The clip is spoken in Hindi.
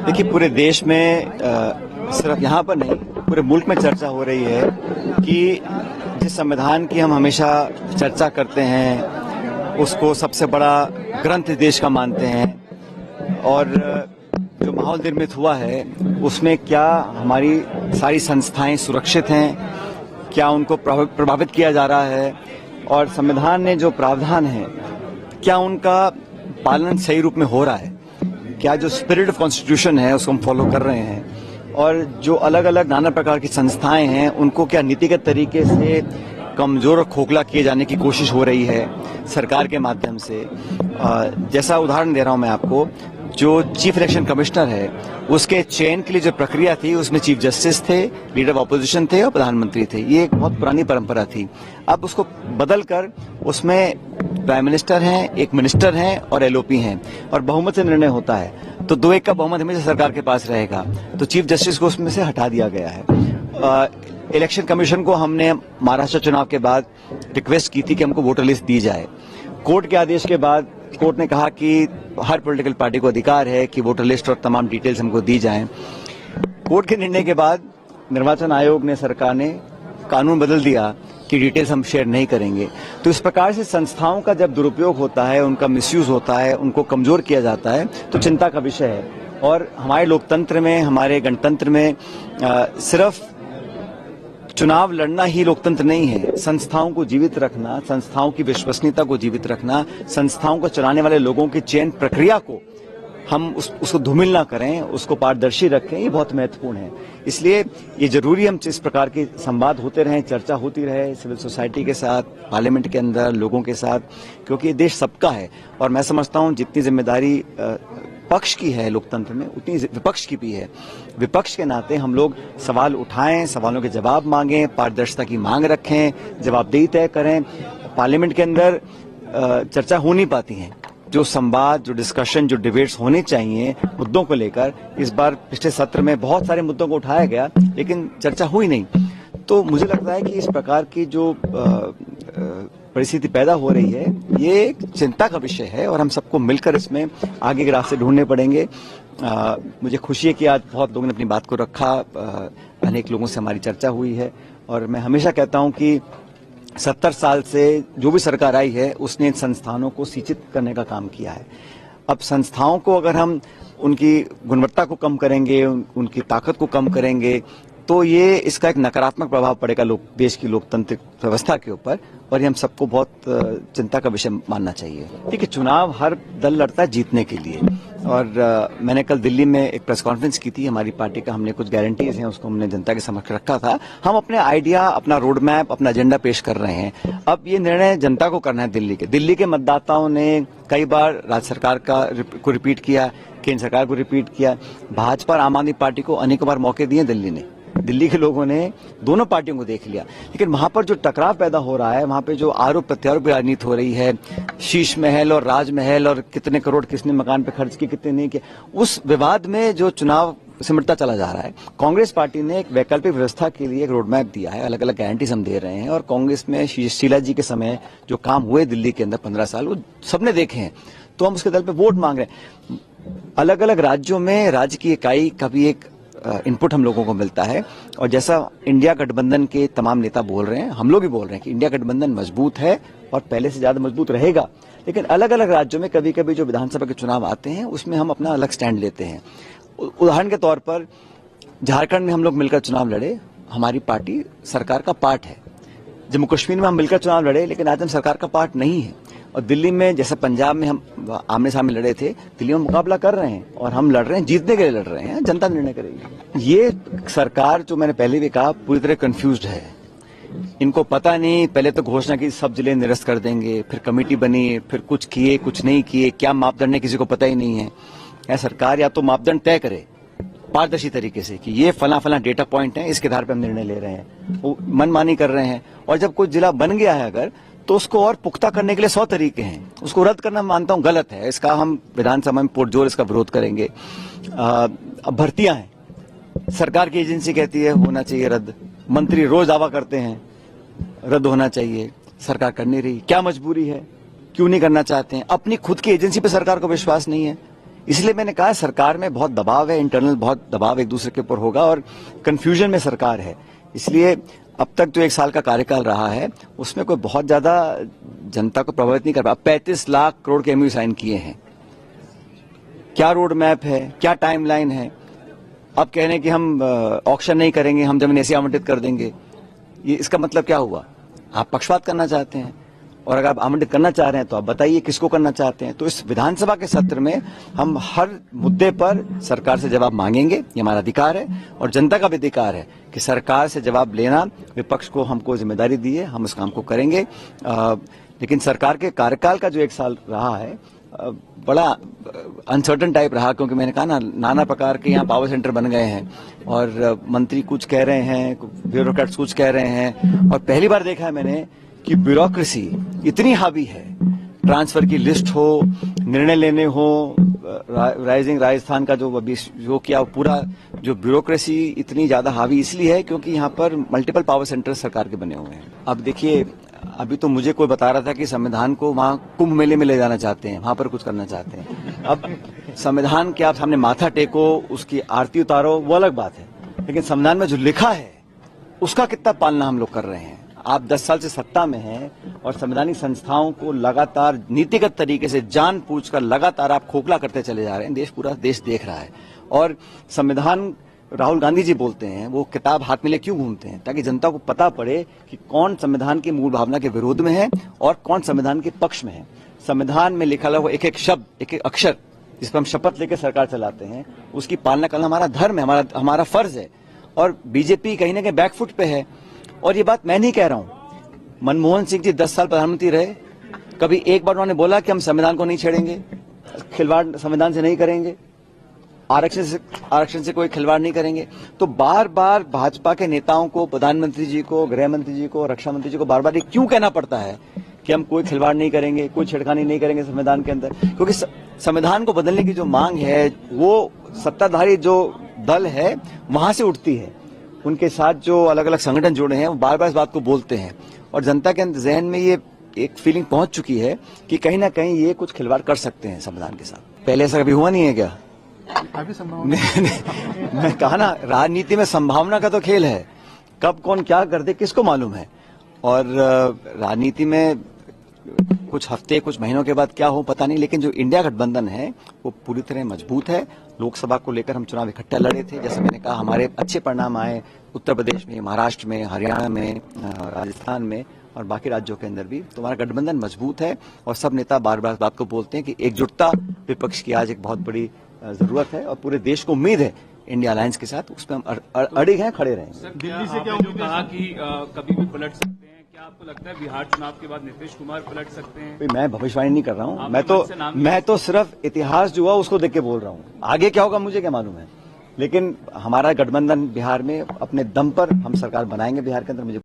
देखिए, पूरे देश में सिर्फ यहाँ पर नहीं, पूरे मुल्क में चर्चा हो रही है कि जिस संविधान की हम हमेशा चर्चा करते हैं उसको सबसे बड़ा ग्रंथ देश का मानते हैं, और जो माहौल निर्मित हुआ है उसमें क्या हमारी सारी संस्थाएं सुरक्षित हैं, क्या उनको प्रभावित किया जा रहा है, और संविधान ने जो प्रावधान है क्या उनका पालन सही रूप में हो रहा है, क्या जो स्पिरिट ऑफ कॉन्स्टिट्यूशन है उसको हम फॉलो कर रहे हैं, और जो अलग अलग नाना प्रकार की संस्थाएं हैं उनको क्या नीतिगत तरीके से कमजोर और खोखला किए जाने की कोशिश हो रही है सरकार के माध्यम से। जैसा उदाहरण दे रहा हूं मैं आपको, जो चीफ इलेक्शन कमिश्नर है उसके चयन के लिए जो प्रक्रिया थी उसमें चीफ जस्टिस थे, लीडर ऑफ ऑपोजिशन थे और प्रधानमंत्री थे। ये एक बहुत पुरानी परंपरा थी। अब उसको बदलकर उसमें प्राइम मिनिस्टर हैं, एक मिनिस्टर हैं और एलओपी हैं, और बहुमत से निर्णय होता है। तो 2-1 का बहुमत हमेशा सरकार के पास रहेगा। तो चीफ जस्टिस को उसमें से हटा दिया गया है। इलेक्शन कमीशन को हमने महाराष्ट्र चुनाव के बाद रिक्वेस्ट की थी कि हमको वोटर लिस्ट दी जाए। कोर्ट के आदेश के बाद कोर्ट ने कहा कि हर पॉलिटिकल पार्टी को अधिकार है कि वोटर लिस्ट और तमाम डिटेल्स हमको दी जाएं। कोर्ट के निर्णय के बाद निर्वाचन आयोग ने, सरकार ने कानून बदल दिया कि डिटेल्स हम शेयर नहीं करेंगे। तो इस प्रकार से संस्थाओं का जब दुरुपयोग होता है, उनका मिसयूज होता है, उनको कमजोर किया जाता है, तो चिंता का विषय है। और हमारे लोकतंत्र में, हमारे गणतंत्र में सिर्फ चुनाव लड़ना ही लोकतंत्र नहीं है। संस्थाओं को जीवित रखना, संस्थाओं की विश्वसनीयता को जीवित रखना, संस्थाओं को चलाने वाले लोगों की चयन प्रक्रिया को हम उसको धूमिल ना करें, उसको पारदर्शी रखें, ये बहुत महत्वपूर्ण है। इसलिए ये जरूरी हम इस प्रकार के संवाद होते रहें, चर्चा होती रहे सिविल सोसाइटी के साथ, पार्लियामेंट के अंदर लोगों के साथ, क्योंकि ये देश सबका है। और मैं समझता हूं जितनी जिम्मेदारी पक्ष की है लोकतंत्र में, उतनी विपक्ष की भी है। विपक्ष के नाते हम लोग सवाल उठाएं, सवालों के जवाब मांगें, पारदर्शिता की मांग रखें, जवाबदेही तय करें। पार्लियामेंट के अंदर चर्चा हो नहीं पाती है। जो संवाद, जो डिस्कशन, जो डिबेट्स होने चाहिए मुद्दों को लेकर, इस बार पिछले सत्र में बहुत सारे मुद्दों को उठाया गया लेकिन चर्चा हुई नहीं। तो मुझे लगता है कि इस प्रकार की जो परिस्थिति पैदा हो रही है ये एक चिंता का विषय है, और हम सबको मिलकर इसमें आगे के रास्ते ढूंढने पड़ेंगे। मुझे खुशी है कि आज बहुत लोगों ने अपनी बात को रखा, अनेक लोगों से हमारी चर्चा हुई है, और मैं हमेशा कहता हूं कि 70 साल से जो भी सरकार आई है उसने इन संस्थानों को सिंचित करने का काम किया है। अब संस्थाओं को अगर हम उनकी गुणवत्ता को कम करेंगे, उनकी ताकत को कम करेंगे, तो ये इसका एक नकारात्मक प्रभाव पड़ेगा देश की लोकतांत्रिक व्यवस्था के ऊपर, और ये हम सबको बहुत चिंता का विषय मानना चाहिए। देखिए, चुनाव हर दल लड़ता है जीतने के लिए, और मैंने कल दिल्ली में एक प्रेस कॉन्फ्रेंस की थी। हमारी पार्टी का हमने कुछ गारंटीज हैं, उसको हमने जनता के समक्ष रखा था। हम अपने आइडिया, अपना रोड मैप, अपना एजेंडा पेश कर रहे हैं। अब ये निर्णय जनता को करना है। दिल्ली के मतदाताओं ने कई बार राज्य सरकार को रिपीट किया, केंद्र सरकार को रिपीट किया। भाजपा और आम आदमी पार्टी को अनेकों बार मौके दिए दिल्ली ने। दिल्ली के लोगों ने दोनों पार्टियों को देख लिया, लेकिन वहां पर जो टकराव पैदा हो रहा है, वहां पे जो आरोप प्रत्यारोप की राजनीति हो रही है, शीश महल और राजमहल, और कितने करोड़ किसने मकान पे खर्च किए, कितने नहीं किए, उस विवाद में जो चुनाव सिमटता चला जा रहा है। कांग्रेस पार्टी ने एक वैकल्पिक व्यवस्था के लिए एक रोड मैप दिया है, अलग अलग गारंटीज हम दे रहे हैं, और कांग्रेस में शीला जी के समय जो काम हुए दिल्ली के अंदर 15 साल, वो सबने देखे हैं। तो हम उसके दल पे वोट मांग रहे हैं। अलग अलग राज्यों में राज्य की इकाई का भी एक इनपुट हम लोगों को मिलता है, और जैसा इंडिया गठबंधन के तमाम नेता बोल रहे हैं, हम लोग भी बोल रहे हैं कि इंडिया गठबंधन मजबूत है और पहले से ज्यादा मजबूत रहेगा। लेकिन अलग अलग राज्यों में कभी कभी जो विधानसभा के चुनाव आते हैं उसमें हम अपना अलग स्टैंड लेते हैं। उदाहरण के तौर पर झारखंड में हम लोग मिलकर चुनाव लड़े, हमारी पार्टी सरकार का पार्ट है। जम्मू कश्मीर में हम मिलकर चुनाव लड़े, लेकिन आज हम सरकार का पार्ट नहीं है। और दिल्ली में, जैसे पंजाब में हम आमने सामने लड़े थे, दिल्ली में मुकाबला कर रहे हैं, और हम लड़ रहे हैं, जीतने के लिए लड़ रहे हैं। जनता निर्णय करेगी। ये सरकार, जो मैंने पहले भी कहा, पूरी तरह कंफ्यूज्ड है। इनको पता नहीं, पहले तो घोषणा की सब जिले निरस्त कर देंगे, फिर कमेटी बनी, फिर कुछ किए, कुछ नहीं किए, क्या मापदंड है किसी को पता ही नहीं है। या सरकार या तो मापदंड तय करे पारदर्शी तरीके से कि ये फला फला डेटा पॉइंट है, इसके आधार पर हम निर्णय ले रहे हैं। वो मनमानी कर रहे हैं, और जब कोई जिला बन गया है अगर, तो उसको और पुख्ता करने के लिए 100 तरीके हैं। उसको रद्द करना मानता हूं गलत है, इसका हम विधानसभा में पुरजोर इसका विरोध करेंगे। अब भर्तियां हैं, सरकार की एजेंसी कहती है होना चाहिए रद्द, मंत्री रोज दावा करते हैं रद्द होना चाहिए, सरकार कर नहीं रही। क्या मजबूरी है, क्यों नहीं करना चाहते हैं? अपनी खुद की एजेंसी पे सरकार को विश्वास नहीं है, इसलिए मैंने कहा सरकार में बहुत दबाव है, इंटरनल बहुत दबाव एक दूसरे के ऊपर होगा और कंफ्यूजन में सरकार है। इसलिए अब तक जो 1 साल का कार्यकाल रहा है उसमें कोई बहुत ज्यादा जनता को प्रभावित नहीं कर पाया। 35 लाख करोड़ के एमओयू साइन किए हैं, क्या रोड मैप है, क्या टाइमलाइन है। अब कह रहे हैं कि हम ऑक्शन नहीं करेंगे, हम जमीन ऐसे आवंटित कर देंगे। ये इसका मतलब क्या हुआ? आप पक्षपात करना चाहते हैं, और अगर आप आवंटित करना चाह रहे हैं तो आप बताइए किसको करना चाहते हैं। तो इस विधानसभा के सत्र में हम हर मुद्दे पर सरकार से जवाब मांगेंगे, ये हमारा अधिकार है और जनता का भी अधिकार है कि सरकार से जवाब लेना। विपक्ष को हमको जिम्मेदारी दी है, हम उस काम को करेंगे। लेकिन सरकार के कार्यकाल का जो 1 साल रहा है बड़ा अनसर्टन टाइप रहा, क्योंकि मैंने कहा ना, नाना प्रकार के यहाँ पावर सेंटर बन गए हैं और मंत्री कुछ कह रहे हैं, ब्यूरोक्रेट्स कुछ कह रहे हैं। और पहली बार देखा है मैंने कि ब्यूरोक्रेसी इतनी हावी है, ट्रांसफर की लिस्ट हो, निर्णय लेने हो, राइजिंग राजस्थान का जो किया पूरा, जो ब्यूरोक्रेसी इतनी ज्यादा हावी इसलिए है क्योंकि यहाँ पर मल्टीपल पावर सेंटर सरकार के बने हुए हैं। अब देखिए, अभी तो मुझे कोई बता रहा था कि संविधान को वहां कुंभ मेले में ले जाना चाहते हैं, वहां पर कुछ करना चाहते हैं। अब संविधान के आप सामने माथा टेको, उसकी आरती उतारो, वो अलग बात है, लेकिन संविधान में जो लिखा है उसका कितना पालना हम लोग कर रहे हैं। आप 10 साल से सत्ता में हैं और संवैधानिक संस्थाओं को लगातार नीतिगत तरीके से जानबूझकर लगातार आप खोखला करते चले जा रहे हैं। पूरा देश देख रहा है। और संविधान, राहुल गांधी जी बोलते हैं, वो किताब हाथ में ले क्यों घूमते हैं? ताकि जनता को पता पड़े कि कौन संविधान की मूल भावना के विरोध में है और कौन संविधान के पक्ष में है। संविधान में लिखा हुआ एक एक शब्द, एक एक अक्षर, जिस पर हम शपथ लेकर सरकार चलाते हैं, उसकी पालना करना हमारा धर्म है, हमारा फर्ज है। और बीजेपी कहीं ना कहीं बैकफुट पे है। और ये बात मैं नहीं कह रहा हूं, मनमोहन सिंह जी 10 साल प्रधानमंत्री रहे, कभी एक बार उन्होंने बोला कि हम संविधान को नहीं छेड़ेंगे, खिलवाड़ संविधान से नहीं करेंगे, आरक्षण से कोई खिलवाड़ नहीं करेंगे। तो बार बार भाजपा के नेताओं को, प्रधानमंत्री जी को, गृह मंत्री जी को, रक्षा मंत्री जी को बार बार ये क्यों कहना पड़ता है कि हम कोई खिलवाड़ नहीं करेंगे, कोई छेड़खानी नहीं करेंगे संविधान के अंदर? क्योंकि संविधान को बदलने की जो मांग है वो सत्ताधारी जो दल है वहां से उठती है। उनके साथ जो अलग अलग संगठन जुड़े हैं वो बार बार इस बात को बोलते हैं और जनता के जहन में ये एक फीलिंग पहुंच चुकी है कि कहीं ना कहीं ये कुछ खिलवाड़ कर सकते हैं संविधान के साथ। पहले ऐसा कभी हुआ नहीं है क्या? मैं कहा ना, राजनीति में संभावना का तो खेल है, कब कौन क्या कर दे किसको मालूम है। और राजनीति में कुछ हफ्ते, कुछ महीनों के बाद क्या हो पता नहीं, लेकिन जो इंडिया गठबंधन है वो पूरी तरह मजबूत है। लोकसभा को लेकर हम चुनाव इकट्ठा लड़े थे, जैसे मैंने कहा हमारे अच्छे परिणाम आए उत्तर प्रदेश में, महाराष्ट्र में, हरियाणा में, राजस्थान में और बाकी राज्यों के अंदर भी। तो हमारा गठबंधन मजबूत है और सब नेता बार बार इस बात को बोलते हैं कि एकजुटता विपक्ष की आज एक बहुत बड़ी जरूरत है और पूरे देश को उम्मीद है इंडिया अलायंस के साथ, उसमें हम अड़िग हैं, खड़े रहेंगे। दिल्ली से क्या उम्मीद कहा कि कभी भी पलट सकते हैं, क्या आपको लगता है बिहार चुनाव के बाद नीतीश कुमार पलट सकते हैं? मैं भविष्यवाणी नहीं कर रहा हूँ, मैं तो सिर्फ इतिहास जो हुआ उसको देख के बोल रहा हूँ। आगे क्या होगा मुझे क्या मालूम है, लेकिन हमारा गठबंधन बिहार में अपने दम पर हम सरकार बनाएंगे बिहार के अंदर। मुझे